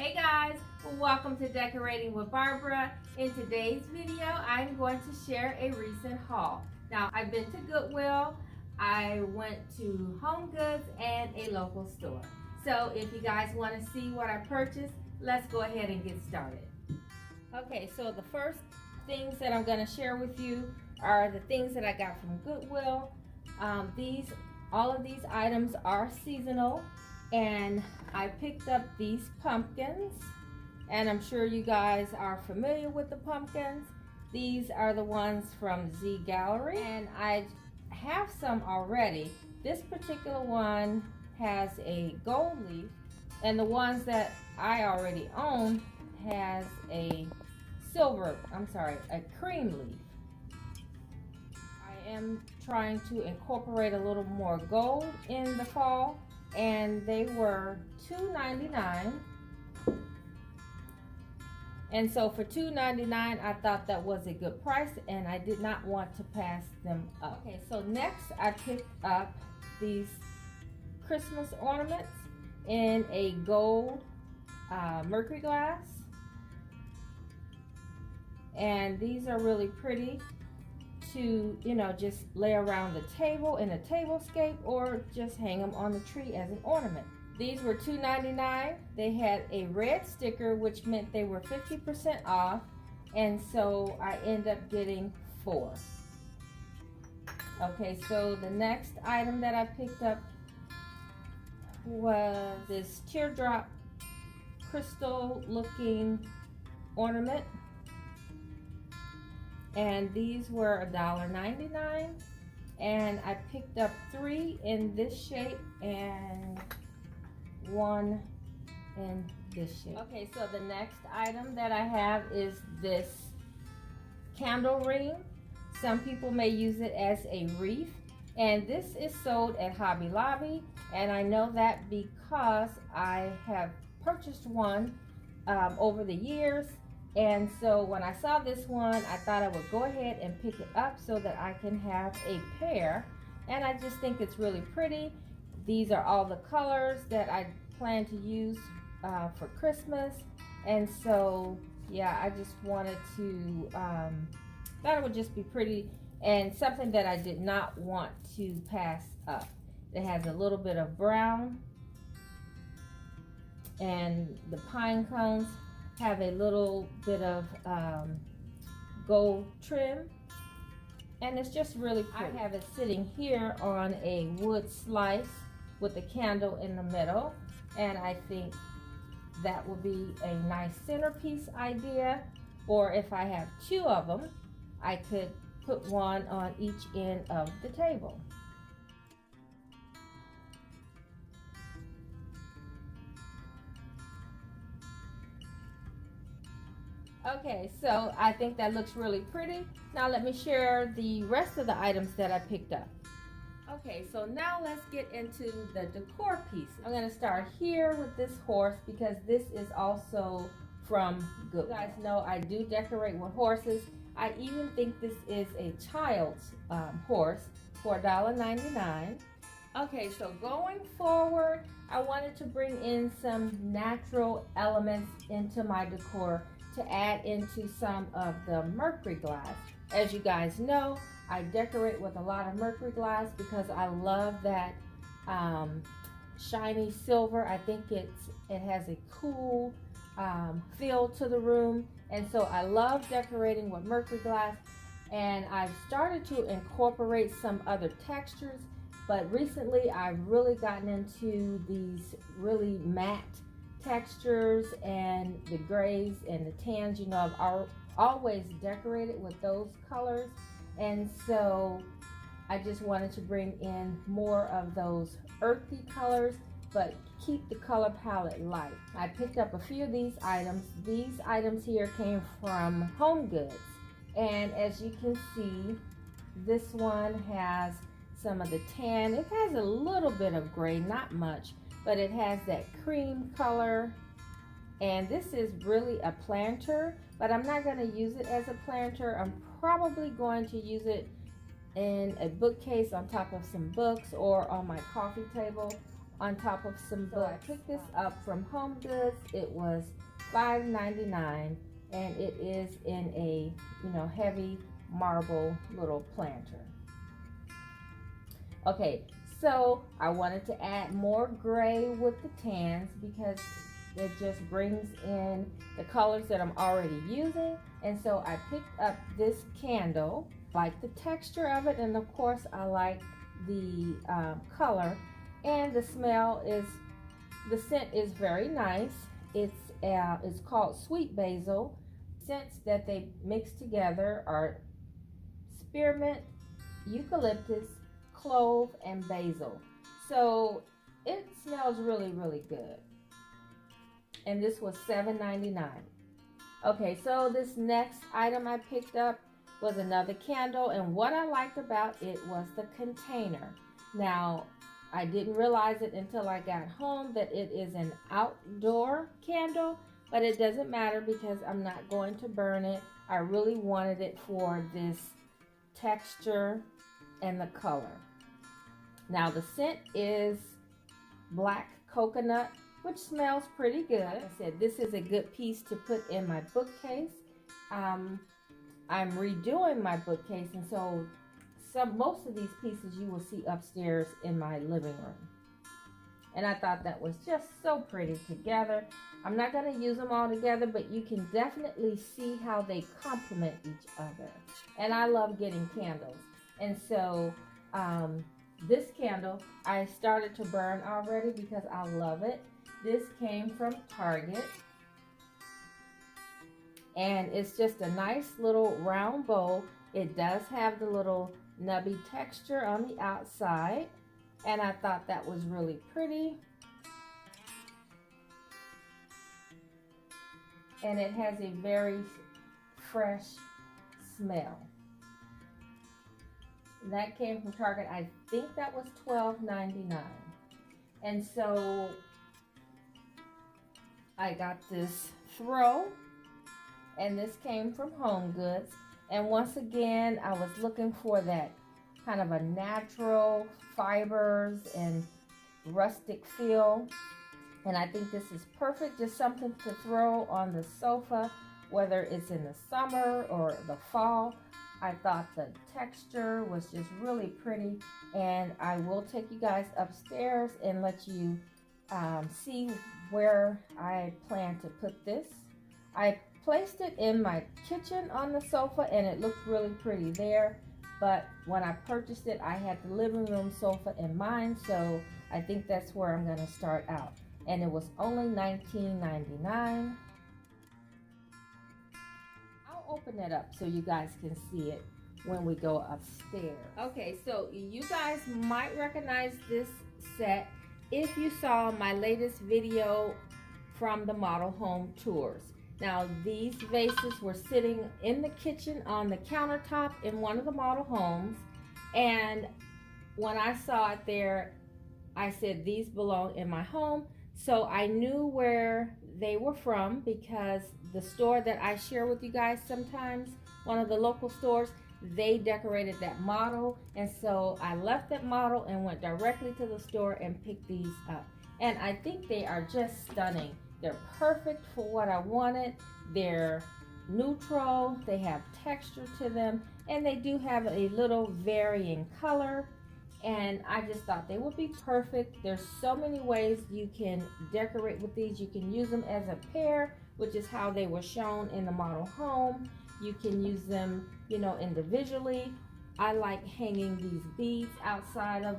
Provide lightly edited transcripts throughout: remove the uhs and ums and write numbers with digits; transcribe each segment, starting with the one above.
Hey guys, welcome to Decorating with Barbara. In today's video, I'm going to share a recent haul. Now, I've been to Goodwill, I went to Homegoods, and a local store. So if you guys want to see what I purchased, let's go ahead and get started. Okay, so the first things that I'm going to share with you are the things that I got from Goodwill. All of these items are seasonal, and I picked up these pumpkins, and I'm sure you guys are familiar with the pumpkins. These are the ones from Z Gallery, and I have some already. This particular one has a gold leaf, and the ones that I already own has a cream leaf. I am trying to incorporate a little more gold in the fall, and they were $2.99. And so for $2.99, I thought that was a good price, and I did not want to pass them up. Okay, so next I picked up these Christmas ornaments in a gold mercury glass, and these are really pretty to, just lay around the table in a tablescape, or just hang them on the tree as an ornament. These were $2.99. They had a red sticker, which meant they were 50% off, and so I ended up getting 4. Okay, so the next item that I picked up was this teardrop crystal looking ornament, and these were $1.99, and I picked up 3 in this shape and 1 in this shape. Okay, so the next item that I have is this candle ring. Some people may use it as a wreath, and this is sold at Hobby Lobby, and I know that because I have purchased one over the years. And so when I saw this one, I thought I would go ahead and pick it up so that I can have a pair, and I just think it's really pretty. These are all the colors that I plan to use for Christmas, and so yeah, I just wanted to thought it would just be pretty and something that I did not want to pass up. It has a little bit of brown, and the pine cones have a little bit of gold trim, and it's just really pretty. I have it sitting here on a wood slice with a candle in the middle, and I think that will be a nice centerpiece idea. Or if I have 2 of them, I could put one on each end of the table. Okay, so I think that looks really pretty. Now let me share the rest of the items that I picked up. Okay, so now let's get into the decor pieces. I'm going to start here with this horse because this is also from Goodwill. You guys know I do decorate with horses. I even think this is a child's horse for $1.99. Okay, so going forward, I wanted to bring in some natural elements into my decor to add into some of the mercury glass. As you guys know, I decorate with a lot of mercury glass because I love that shiny silver. I think it has a cool feel to the room, and so I love decorating with mercury glass. And I've started to incorporate some other textures, but recently I've really gotten into these really matte textures and the grays and the tans. I've always decorated with those colors, and so I just wanted to bring in more of those earthy colors but keep the color palette light. I picked up a few of these items. These items here came from Homegoods, and as you can see, this one has some of the tan. It has a little bit of gray, not much, but it has that cream color. And this is really a planter, but I'm not going to use it as a planter. I'm probably going to use it in a bookcase on top of some books or on my coffee table. on top of some books. So I picked this up from Homegoods. It was $5.99, and it is in a, you know, heavy marble little planter. Okay, so I wanted to add more gray with the tans because it just brings in the colors that I'm already using. And so I picked up this candle. Like the texture of it, and of course I like the color, and the smell is, the scent is very nice. It's called sweet basil. Scents that they mix together are spearmint, eucalyptus, clove, and basil. So it smells really, really good. And this was $7.99. Okay, so this next item I picked up was another candle, and what I liked about it was the container. Now, I didn't realize it until I got home that it is an outdoor candle, but it doesn't matter because I'm not going to burn it. I really wanted it for this texture and the color. Now, the scent is black coconut, which smells pretty good. Like I said, this is a good piece to put in my bookcase. I'm redoing my bookcase, and so most of these pieces you will see upstairs in my living room. And I thought that was just so pretty together. I'm not going to use them all together, but you can definitely see how they complement each other. And I love getting candles. And so this candle I started to burn already because I love it. This came from Target. And it's just a nice little round bowl. It does have the little nubby texture on the outside, and I thought that was really pretty. And it has a very fresh smell. And that came from Target. I think that was $12.99. And so I got this throw, and this came from Homegoods. And once again, I was looking for that kind of a natural fibers and rustic feel. And I think this is perfect, just something to throw on the sofa, whether it's in the summer or the fall. I thought the texture was just really pretty. And I will take you guys upstairs and let you see where I plan to put this. I placed it in my kitchen on the sofa, and it looked really pretty there, but when I purchased it I had the living room sofa in mind, so I think that's where I'm going to start out. And it was only $19.99. I'll open it up so you guys can see it when we go upstairs. Okay, so you guys might recognize this set if you saw my latest video from the model home tours. Now, these vases were sitting in the kitchen on the countertop in one of the model homes, and when I saw it there, I said these belong in my home. So I knew where they were from because the store that I share with you guys sometimes, one of the local stores, they decorated that model, and so I left that model and went directly to the store and picked these up. And I think they are just stunning. They're perfect for what I wanted. They're neutral, they have texture to them, and they do have a little varying color. And I just thought they would be perfect. There's so many ways you can decorate with these. You can use them as a pair, which is how they were shown in the model home. You can use them, you know, individually. I like hanging these beads outside of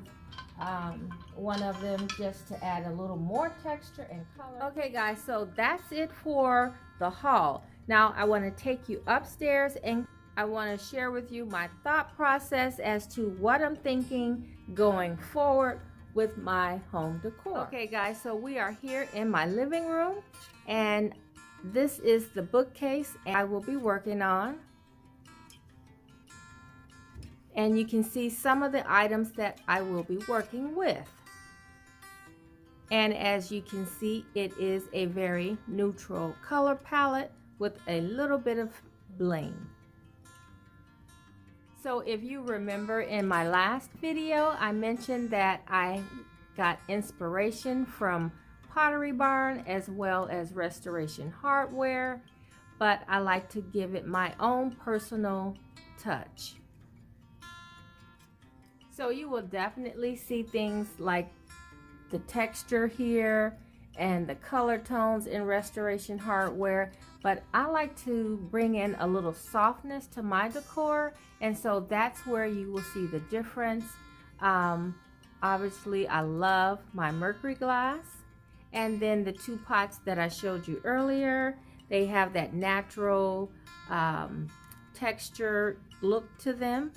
one of them just to add a little more texture and color. Okay guys, so that's it for the haul. Now I want to take you upstairs and I want to share with you my thought process as to what I'm thinking going forward with my home decor. Okay guys, so we are here in my living room, and this is the bookcase I will be working on. And you can see some of the items that I will be working with. And as you can see, it is a very neutral color palette with a little bit of bling. So if you remember in my last video, I mentioned that I got inspiration from Pottery Barn as well as Restoration Hardware, but I like to give it my own personal touch. So you will definitely see things like the texture here and the color tones in Restoration Hardware, but I like to bring in a little softness to my decor, and so that's where you will see the difference. Obviously I love my mercury glass, and then the two pots that I showed you earlier, they have that natural texture look to them.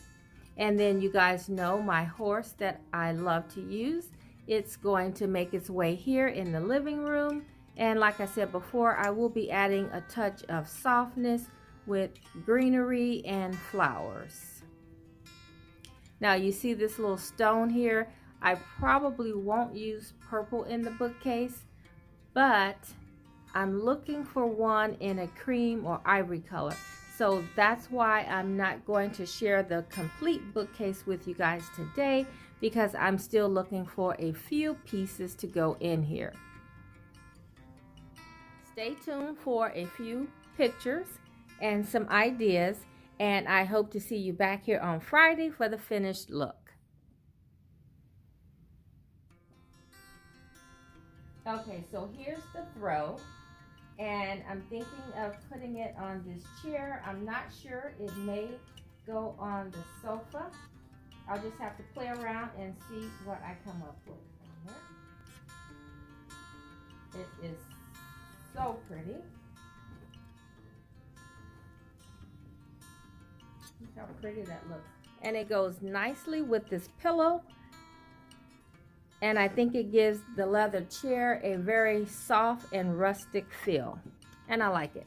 And then you guys know my horse that I love to use. It's going to make its way here in the living room, and like I said before, I will be adding a touch of softness with greenery and flowers. Now you see this little stone here. I probably won't use purple in the bookcase, but I'm looking for one in a cream or ivory color. So that's why I'm not going to share the complete bookcase with you guys today, because I'm still looking for a few pieces to go in here. Stay tuned for a few pictures and some ideas, and I hope to see you back here on Friday for the finished look. Okay, so here's the throw. And I'm thinking of putting it on this chair. I'm not sure. It may go on the sofa. I'll just have to play around and see what I come up with. It is so pretty. Look how pretty that looks. And it goes nicely with this pillow. And I think it gives the leather chair a very soft and rustic feel. And I like it.